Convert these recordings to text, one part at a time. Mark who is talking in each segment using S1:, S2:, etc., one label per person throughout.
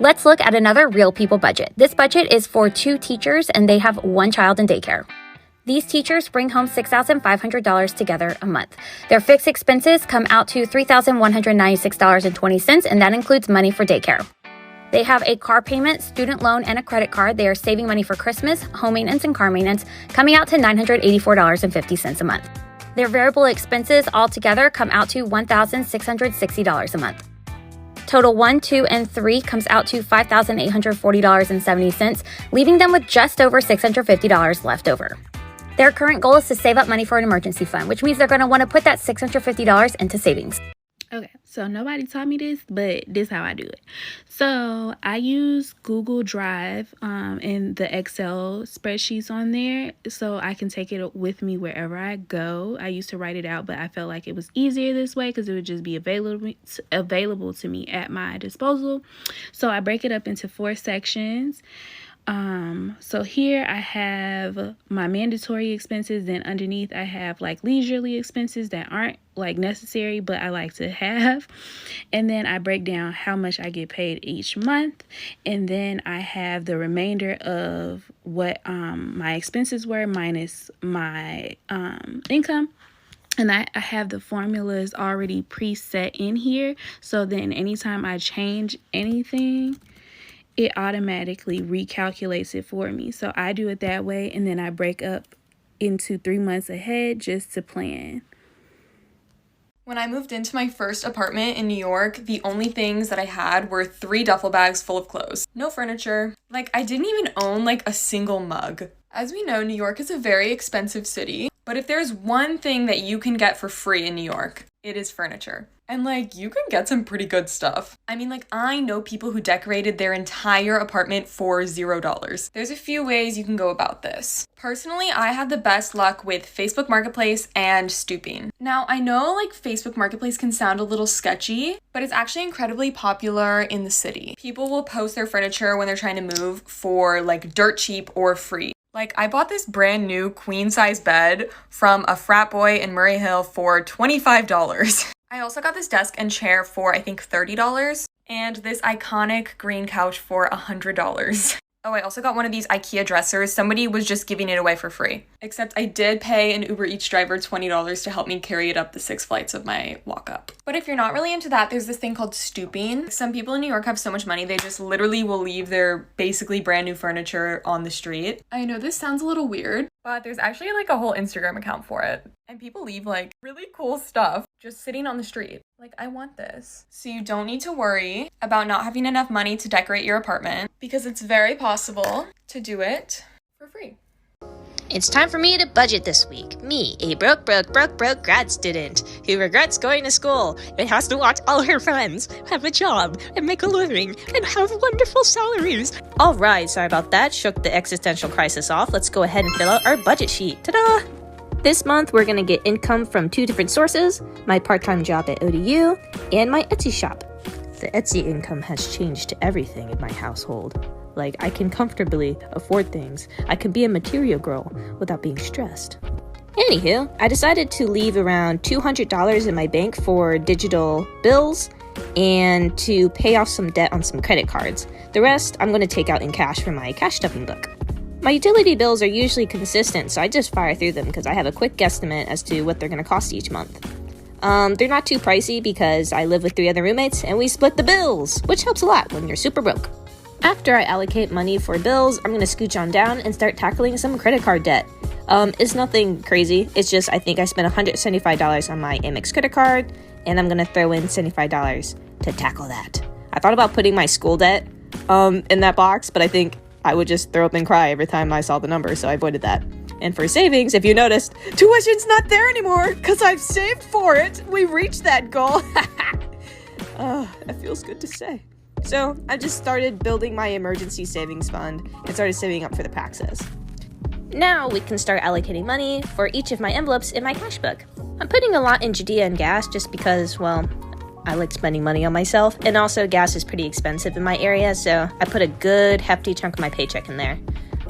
S1: Let's look at another real people budget. This budget is for 2 teachers and they have 1 child in daycare. These teachers bring home $6,500 together a month. Their fixed expenses come out to $3,196.20, and that includes money for daycare. They have a car payment, student loan, and a credit card. They are saving money for Christmas, home maintenance, and car maintenance, coming out to $984.50 a month. Their variable expenses altogether come out to $1,660 a month. Total 1, 2, and 3 comes out to $5,840.70, leaving them with just over $650 left over. Their current goal is to save up money for an emergency fund, which means they're going to want to put that $650 into savings.
S2: Okay, so nobody taught me this, but this is how I do it. So I use Google Drive and the Excel spreadsheets on there so I can take it with me wherever I go. I used to write it out, but I felt like it was easier this way because it would just be available to me at my disposal. So I break it up into 4 sections. So here I have my mandatory expenses, then underneath I have like leisurely expenses that aren't like necessary but I like to have, and then I break down how much I get paid each month, and then I have the remainder of what my expenses were minus my income. And I have the formulas already preset in here, so then anytime I change anything, it automatically recalculates it for me. So I do it that way, and then I break up into 3 months ahead just to plan.
S3: When I moved into my first apartment in New York, the only things that I had were 3 duffel bags full of clothes. No furniture. Like, I didn't even own like a single mug. As we know, New York is a very expensive city, but if there's one thing that you can get for free in New York, it is furniture. And like, you can get some pretty good stuff. I mean, like, I know people who decorated their entire apartment for $0. There's a few ways you can go about this. Personally, I had the best luck with Facebook Marketplace and Stooping. Now, I know like Facebook Marketplace can sound a little sketchy, but it's actually incredibly popular in the city. People will post their furniture when they're trying to move for like dirt cheap or free. Like, I bought this brand new queen size bed from a frat boy in Murray Hill for $25. I also got this desk and chair for I think $30, and this iconic green couch for $100. Oh, I also got one of these IKEA dressers. Somebody was just giving it away for free. Except I did pay an Uber Eats driver $20 to help me carry it up the 6 flights of my walk up. But if you're not really into that, there's this thing called stooping. Some people in New York have so much money, they just literally will leave their basically brand new furniture on the street. I know this sounds a little weird, but there's actually like a whole Instagram account for it. And people leave like really cool stuff just sitting on the street. Like, I want this. So you don't need to worry about not having enough money to decorate your apartment, because it's very possible to do it for free.
S4: It's time for me to budget this week. Me, a broke grad student who regrets going to school and has to watch all her friends have a job and make a living and have wonderful salaries. All right, sorry about that. Shook the existential crisis off. Let's go ahead and fill out our budget sheet. Ta-da! This month, we're going to get income from 2 different sources, my part-time job at ODU and my Etsy shop. The Etsy income has changed everything in my household. Like, I can comfortably afford things. I can be a material girl without being stressed. Anywho, I decided to leave around $200 in my bank for digital bills and to pay off some debt on some credit cards. The rest, I'm going to take out in cash for my cash stuffing book. My utility bills are usually consistent, so I just fire through them because I have a quick guesstimate as to what they're going to cost each month. They're not too pricey because I live with 3 other roommates and we split the bills, which helps a lot when you're super broke. After I allocate money for bills, I'm going to scooch on down and start tackling some credit card debt. It's nothing crazy. It's just I think I spent $175 on my Amex credit card, and I'm going to throw in $75 to tackle that. I thought about putting my school debt in that box, but I think I would just throw up and cry every time I saw the number, so I avoided that. And for savings, if you noticed, tuition's not there anymore because I've saved for it. We reached that goal. That feels good to say. So I just started building my emergency savings fund and started saving up for the Praxis. Now we can start allocating money for each of my envelopes in my cash book. I'm putting a lot in Judea and gas just because, well, I like spending money on myself, and also gas is pretty expensive in my area, so I put a good hefty chunk of my paycheck in there.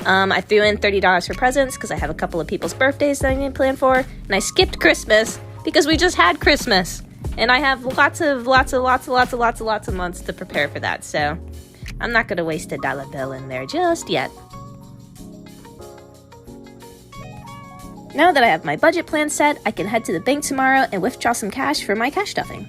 S4: I threw in $30 for presents because I have a couple of people's birthdays that I need to plan for, and I skipped Christmas because we just had Christmas, and I have lots of months to prepare for that. So I'm not gonna waste a dollar bill in there just yet. Now that I have my budget plan set, I can head to the bank tomorrow and withdraw some cash for my cash stuffing.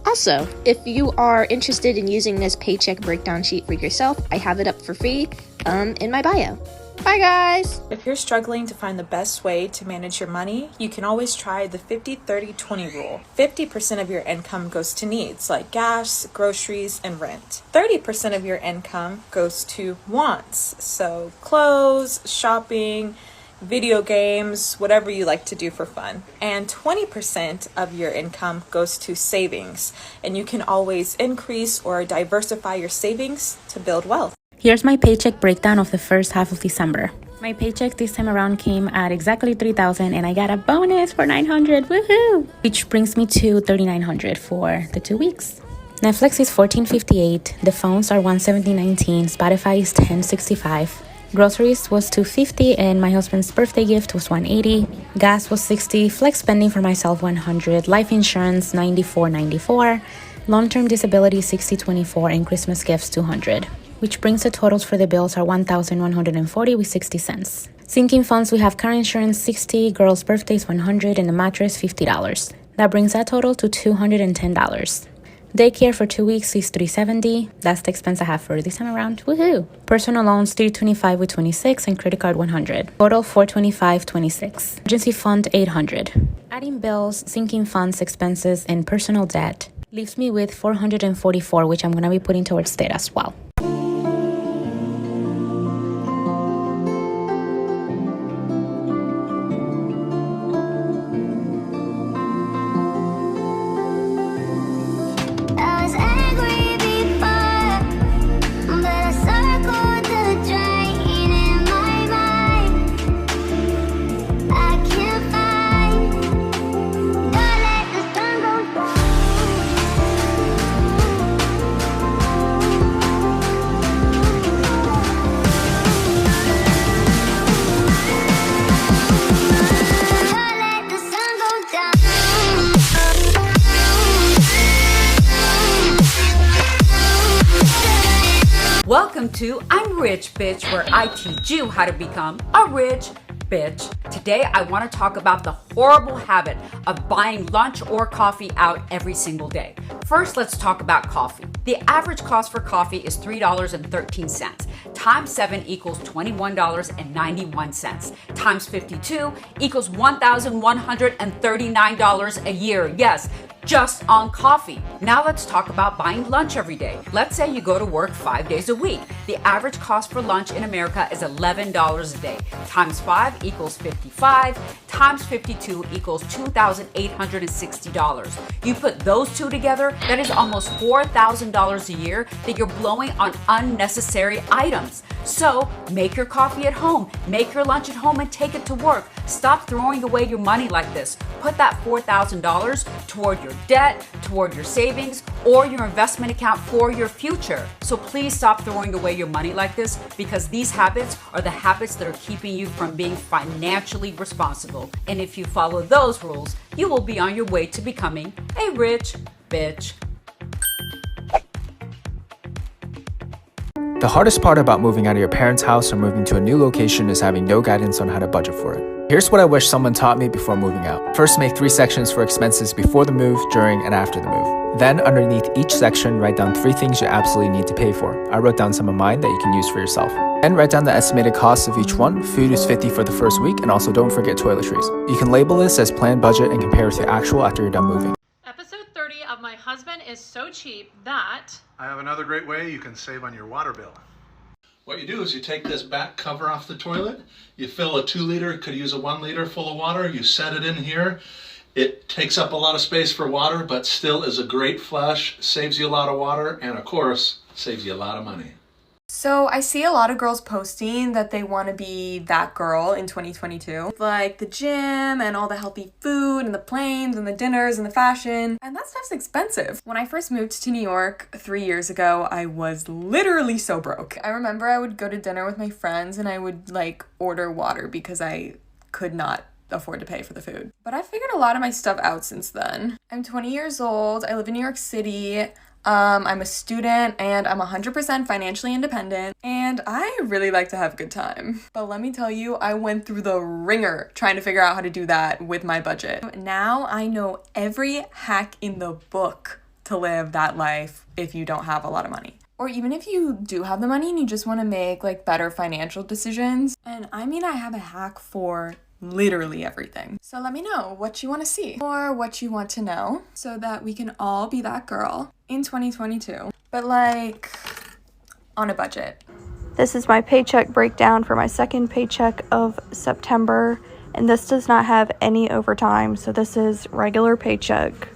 S4: Also, if you are interested in using this paycheck breakdown sheet for yourself, I have it up for free in my bio. Bye guys!
S5: If you're struggling to find the best way to manage your money, you can always try the 50-30-20 rule. 50% of your income goes to needs like gas, groceries, and rent. 30% of your income goes to wants, so clothes, shopping, video games, whatever you like to do for fun. And 20% of your income goes to savings, and you can always increase or diversify your savings to build wealth.
S2: Here's my paycheck breakdown of the first half of December. My paycheck this time around came at exactly $3,000 and I got a bonus for $900, woohoo! Which brings me to $3,900 for the 2 weeks. Netflix is $14.58, the phones are $170.19, Spotify is $10.65. Groceries was $250 and my husband's birthday gift was $180. Gas was $60, flex spending for myself $100, life insurance $94.94, long-term disability $60.24, and Christmas gifts $200. Which brings the totals for the bills are $1,140 with 60 cents. Sinking funds, we have car insurance $60, girls' birthdays $100, and the mattress $50. That brings that total to $210. Daycare for 2 weeks is $370. That's the expense I have for this time around. Woohoo! Personal loans $325 with 26 and credit card $100. Total $425.26. Emergency fund $800. Adding bills, sinking funds, expenses, and personal debt leaves me with $444, which I'm gonna be putting towards debt as well.
S6: Welcome to I'm Rich Bitch, where I teach you how to become a rich bitch. Today I want to talk about the horrible habit of buying lunch or coffee out every single day. First, let's talk about coffee. The average cost for coffee is $3.13. Times 7 equals $21.91. Times 52 equals $1,139 a year. Yes, just on coffee. Now let's talk about buying lunch every day. Let's say you go to work 5 days a week. The average cost for lunch in America is $11 a day. Times 5 equals 55. Times 52 equals $2,860. You put those two together, that is almost $4,000 a year that you're blowing on unnecessary items. So make your coffee at home, make your lunch at home, and take it to work. Stop throwing away your money like this. Put that $4,000 toward your debt, toward your savings, or your investment account for your future. So please stop throwing away your money like this, because these habits are the habits that are keeping you from being financially responsible. And if you follow those rules, you will be on your way to becoming a rich bitch.
S7: The hardest part about moving out of your parents' house or moving to a new location is having no guidance on how to budget for it. Here's what I wish someone taught me before moving out. First, make 3 sections for expenses before the move, during, and after the move. Then, underneath each section, write down 3 things you absolutely need to pay for. I wrote down some of mine that you can use for yourself. Then write down the estimated costs of each one. Food is $50 for the first week, and also don't forget toiletries. You can label this as planned budget and compare it to actual after you're done moving.
S8: Episode 30 of My Husband is So Cheap That...
S9: I have another great way you can save on your water bill. What you do is you take this back cover off the toilet, you fill a 2-liter, could use a 1-liter full of water, you set it in here. It takes up a lot of space for water, but still is a great flush, saves you a lot of water, and of course, saves you a lot of money.
S3: So I see a lot of girls posting that they want to be that girl in 2022. Like the gym and all the healthy food and the planes and the dinners and the fashion. And that stuff's expensive. When I first moved to New York 3 years ago, I was literally so broke. I remember I would go to dinner with my friends and I would order water because I could not afford to pay for the food. But I figured a lot of my stuff out since then. I'm 20 years old. I live in New York City. I'm a student and I'm 100% financially independent, and I really like to have a good time. But let me tell you, I went through the ringer trying to figure out how to do that with my budget. Now I know every hack in the book to live that life if you don't have a lot of money. Or even if you do have the money and you just want to make like better financial decisions. And I mean, I have a hack for literally everything. So let me know what you want to see or what you want to know so that we can all be that girl in 2022, but like on a budget.
S10: This is my paycheck breakdown for my second paycheck of September, and this does not have any overtime, so this is regular paycheck.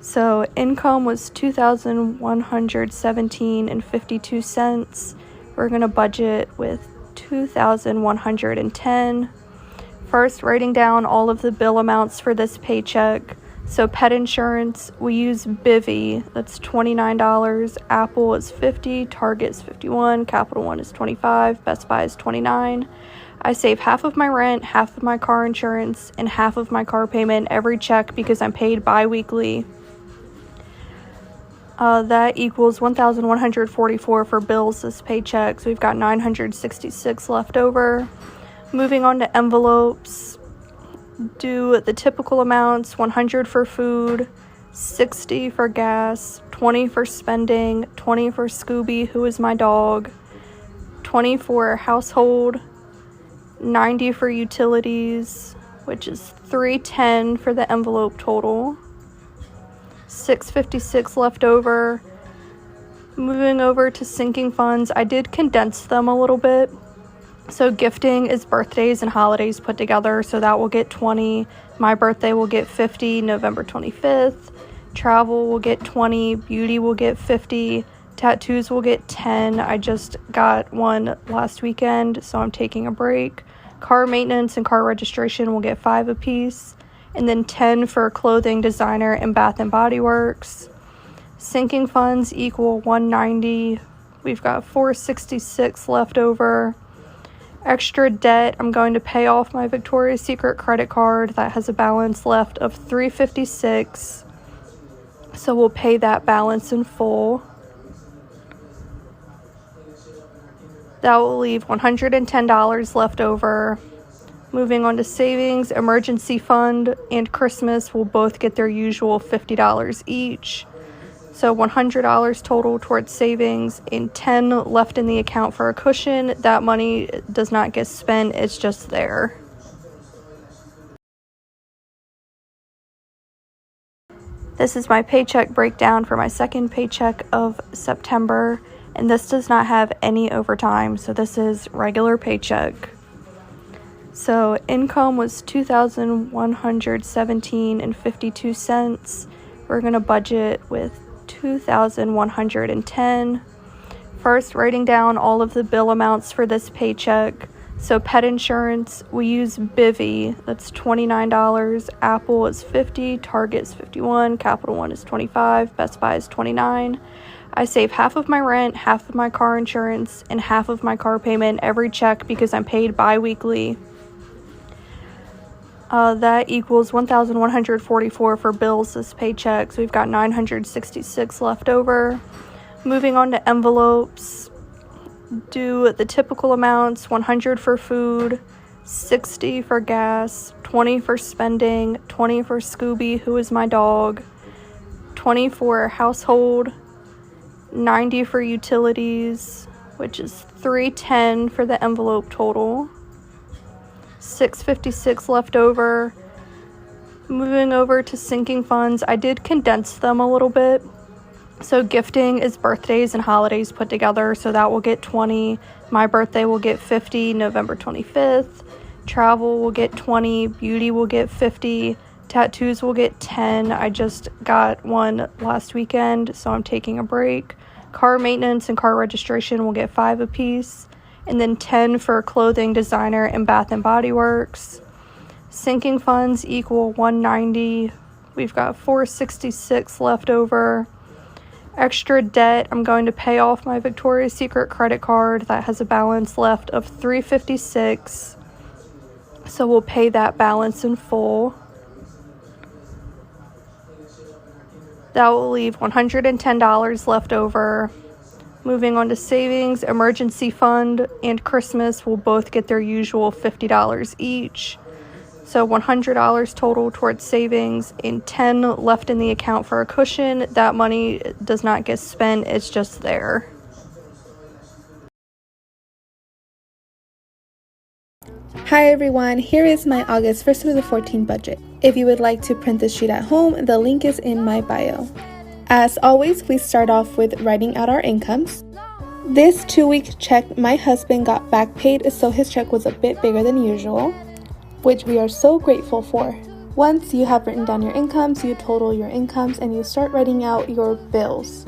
S10: So income was $2,117.52. We're going to budget with $2,110. First, writing down all of the bill amounts for this paycheck. So pet insurance, we use Bivy, that's $29. Apple is $50, Target is $51, Capital One is $25, Best Buy is $29. I save half of my rent, half of my car insurance, and half of my car payment every check because I'm paid bi-weekly. That equals $1,144 for bills this paycheck, so we've got $966 left over. Moving on to envelopes, do the typical amounts: $100 for food, $60 for gas, $20 for spending, $20 for Scooby, who is my dog, $20 for household, $90 for utilities, which is $310 for the envelope total, $656 left over. Moving over to sinking funds, I did condense them a little bit. So gifting is birthdays and holidays put together, so that will get $20. My birthday will get $50, November 25th. Travel will get $20. Beauty will get $50. Tattoos will get $10. I just got one last weekend, so I'm taking a break. Car maintenance and car registration will get $5 apiece. And then $10 for clothing, designer, and Bath and Body Works. Sinking funds equal $190. We've got $466 left over. Extra debt, I'm going to pay off my Victoria's Secret credit card that has a balance left of $356. So we'll pay that balance in full. That will leave $110 left over. Moving on to savings, emergency funds, I did condense them a little bit. So gifting is birthdays and holidays put together, so that will get $20. My birthday will get $50, November 25th. Travel will get $20. Beauty will get $50. Tattoos will get $10. I just got one last weekend, so I'm taking a break. Car maintenance and car registration will get $5 apiece. And then $10 for clothing, designer, and Bath and Body Works. Sinking funds equal $190. We've got $466 left over. Extra debt, I'm going to pay off my Victoria's Secret credit card that has a balance left of $356. So we'll pay that balance in full. That will leave $110 left over. Moving on to savings, emergency fund and Christmas will both get their usual $50 each. So $100 total towards savings and $10 left in the account for a cushion. That money does not get spent, it's just there. This is my paycheck breakdown for my second paycheck of September, and this does not have any overtime, so this is regular paycheck. So income was $2,117.52. We're going to budget with $2,110. First, writing down all of the bill amounts for this paycheck. So pet insurance, we use Bivy, that's $29. Apple is $50, Target is $51, Capital One is $25, Best Buy is $29. I save half of my rent, half of my car insurance, and half of my car payment every check because I'm paid bi-weekly. That equals $1,144 for bills this paycheck, so we've got $966 left over. Moving on to envelopes, do the typical amounts: $100 for food, $60 for gas, $20 for spending, $20 for Scooby, who is my dog, $20 for household, $90 for utilities, which is $310 for the envelope total, $656 left over. Moving over to sinking funds, I did condense them a little bit. So gifting is birthdays and holidays put together, so that will get $20. My birthday will get $50, November 25th. Travel will get $20. Beauty will get $50. Tattoos will get $10. I just got one last weekend, so I'm taking a break. Car maintenance and car registration will get $5 apiece. And then $10 for clothing, designer, and Bath and Body Works. Sinking funds equal $190. We've got $466 left over. Extra debt, I'm going to pay off my Victoria's Secret credit card that has a balance left of $356. So we'll pay that balance in full. That will leave $110 left over. Moving on to savings, emergency fund and Christmas will both get their usual $50 each. So $100 total towards savings and $10 left in the account for a cushion. That money does not get spent, it's just there.
S11: Hi everyone, here is my August 1st through the 14th budget. If you would like to print this sheet at home, the link is in my bio. As always, we start off with writing out our incomes. This 2-week check, my husband got back paid, so his check was a bit bigger than usual, which we are so grateful for. Once you have written down your incomes, you total your incomes and you start writing out your bills.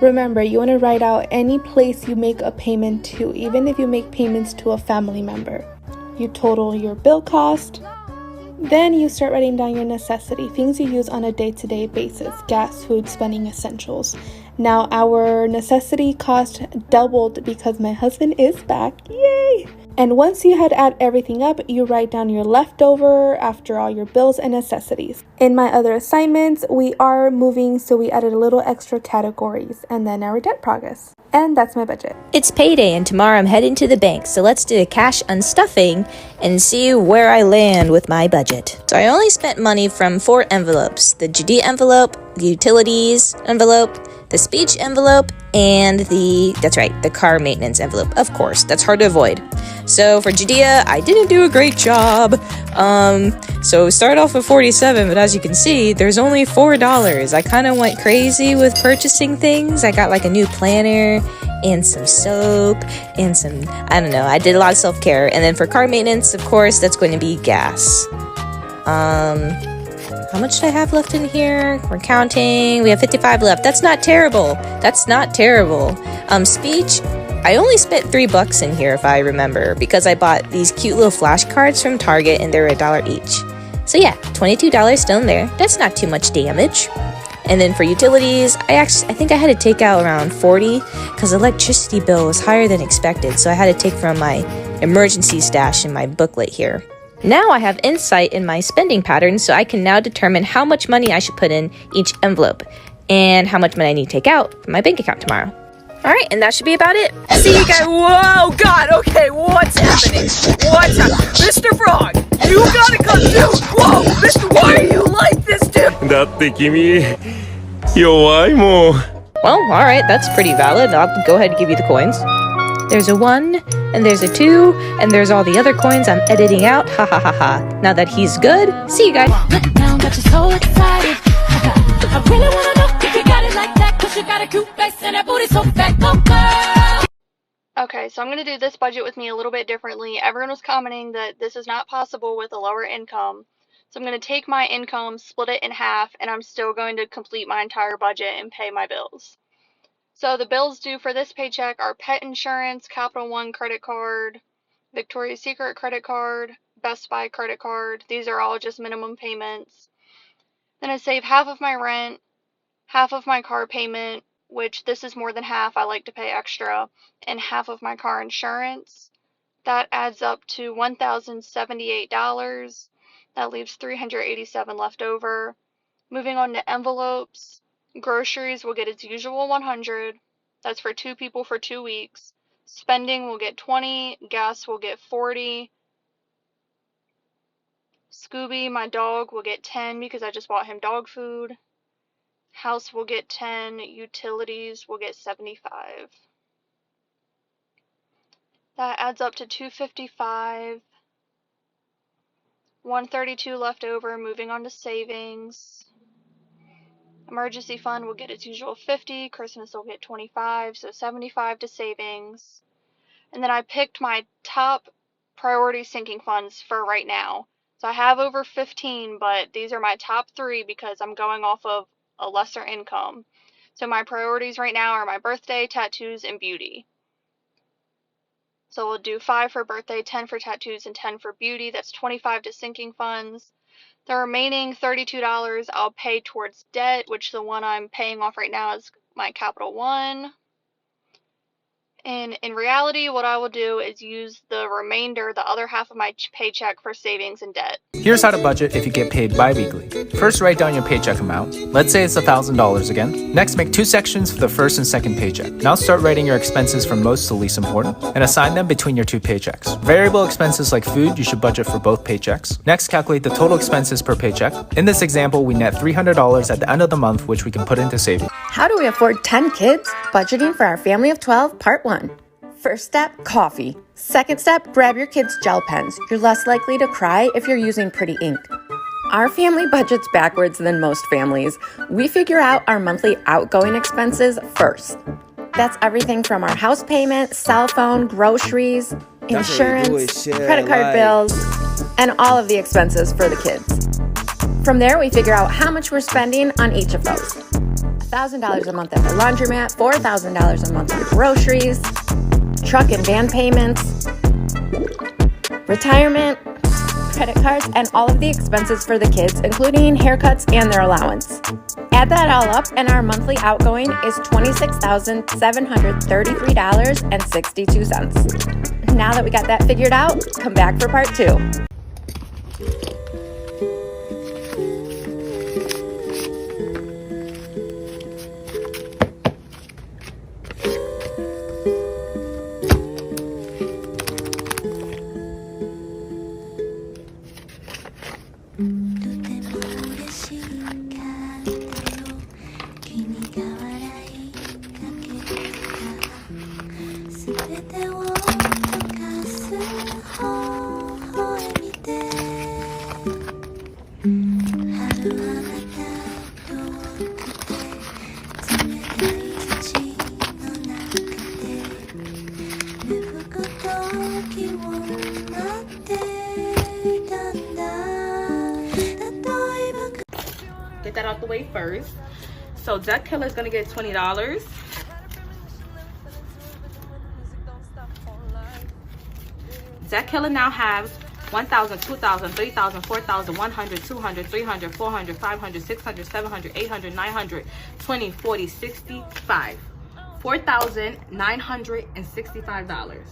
S11: Remember, you want to write out any place you make a payment to, even if you make payments to a family member. You total your bill cost. Then you start writing down your necessity, things you use on a day-to-day basis, gas, food, spending essentials. Now, our necessity cost doubled because my husband is back. Yay! And once you had add everything up, you write down your leftover after all your bills and necessities. In my other assignments, we are moving, so we added a little extra categories, and then our debt progress. And that's my budget.
S4: It's payday and tomorrow I'm heading to the bank, so let's do a cash unstuffing and see where I land with my budget. So I only spent money from 4 envelopes: the Judea envelope, the utilities envelope, the speech envelope, and the car maintenance envelope. Of course, that's hard to avoid. So for Judea, I didn't do a great job. So start off with 47, but as you can see, there's only $4. I kind of went crazy with purchasing things. I got like a new planner and some soap and some, I did a lot of self-care. And then for car maintenance, of course, that's going to be gas. How much do I have left in here? We're counting. We have 55 left. That's not terrible. Speech, I only spent $3 in here if I remember, because I bought these cute little flashcards from Target and they're $1 each. So yeah, $22 still in there. That's not too much damage. And then for utilities, I think I had to take out around 40 because the electricity bill was higher than expected. So I had to take from my emergency stash in my booklet here. Now I have insight in my spending patterns, so I can now determine how much money I should put in each envelope and how much money I need to take out from my bank account tomorrow. Alright, and that should be about it. See you guys. Whoa, God, okay, what's happening? Mr. Frog, you gotta come too. Whoa, Mr. Why are you like this, dude?
S12: だって君弱いもん。
S4: Well, alright, that's pretty valid. I'll go ahead and give you the coins. There's a 1, and there's a 2, and there's all the other coins I'm editing out. Ha ha ha ha. Now that he's good, see you guys. I really wanna know if you got it like that, 'cause you got a cute face and that booty so fat, go girl.
S10: Okay, so I'm going to do this budget with me a little bit differently. Everyone was commenting that this is not possible with a lower income. So I'm going to take my income, split it in half, and I'm still going to complete my entire budget and pay my bills. So the bills due for this paycheck are pet insurance, Capital One credit card, Victoria's Secret credit card, Best Buy credit card. These are all just minimum payments. Then I save half of my rent, half of my car payment, which this is more than half, I like to pay extra, and half of my car insurance. That adds up to $1,078. That leaves $387 left over. Moving on to envelopes. Groceries will get its usual 100. That's for 2 people for 2 weeks. Spending will get 20. Gas will get 40. Scooby, my dog, will get 10 because I just bought him dog food. House will get 10. Utilities will get 75. That adds up to 255. 132 left over. Moving on to savings. Emergency fund will get its usual 50. Christmas will get 25, so 75 to savings. And then I picked my top priority sinking funds for right now. So I have over 15, but these are my top 3 because I'm going off of a lesser income. So my priorities right now are my birthday, tattoos, and beauty. So we'll do 5 for birthday, 10 for tattoos, and 10 for beauty. That's 25 to sinking funds. The remaining $32 I'll pay towards debt, which the one I'm paying off right now is my Capital One. And in reality, what I will do is use the remainder, the other half of my paycheck, for savings and debt.
S7: Here's how to budget if you get paid bi-weekly. First, write down your paycheck amount. Let's say it's $1,000 again. Next, make 2 sections for the first and second paycheck. Now start writing your expenses from most to least important and assign them between your 2 paychecks. Variable expenses like food, you should budget for both paychecks. Next, calculate the total expenses per paycheck. In this example, we net $300 at the end of the month, which we can put into savings.
S13: How do we afford 10 kids? Budgeting for our family of 12, part 1. First step, coffee. Second step, grab your kids' gel pens. You're less likely to cry if you're using pretty ink. Our family budgets backwards than most families. We figure out our monthly outgoing expenses first. That's everything from our house payment, cell phone, groceries, insurance, credit card bills, and all of the expenses for the kids. From there, we figure out how much we're spending on each of those. $1,000 a month at the laundromat, $4,000 a month for groceries, truck and van payments, retirement, credit cards, and all of the expenses for the kids, including haircuts and their allowance. Add that all up, and our monthly outgoing is $26,733.62. Now that we got that figured out, come back for part 2.
S2: Get that out the way first. So Duck Killer is gonna get $20. Duck Killer now has 1,000, 2,000, 3,000, 4,000, 100, 200, 300, 400, 500, 600, 700, 800, 900, 20, 40, 65. $4,965.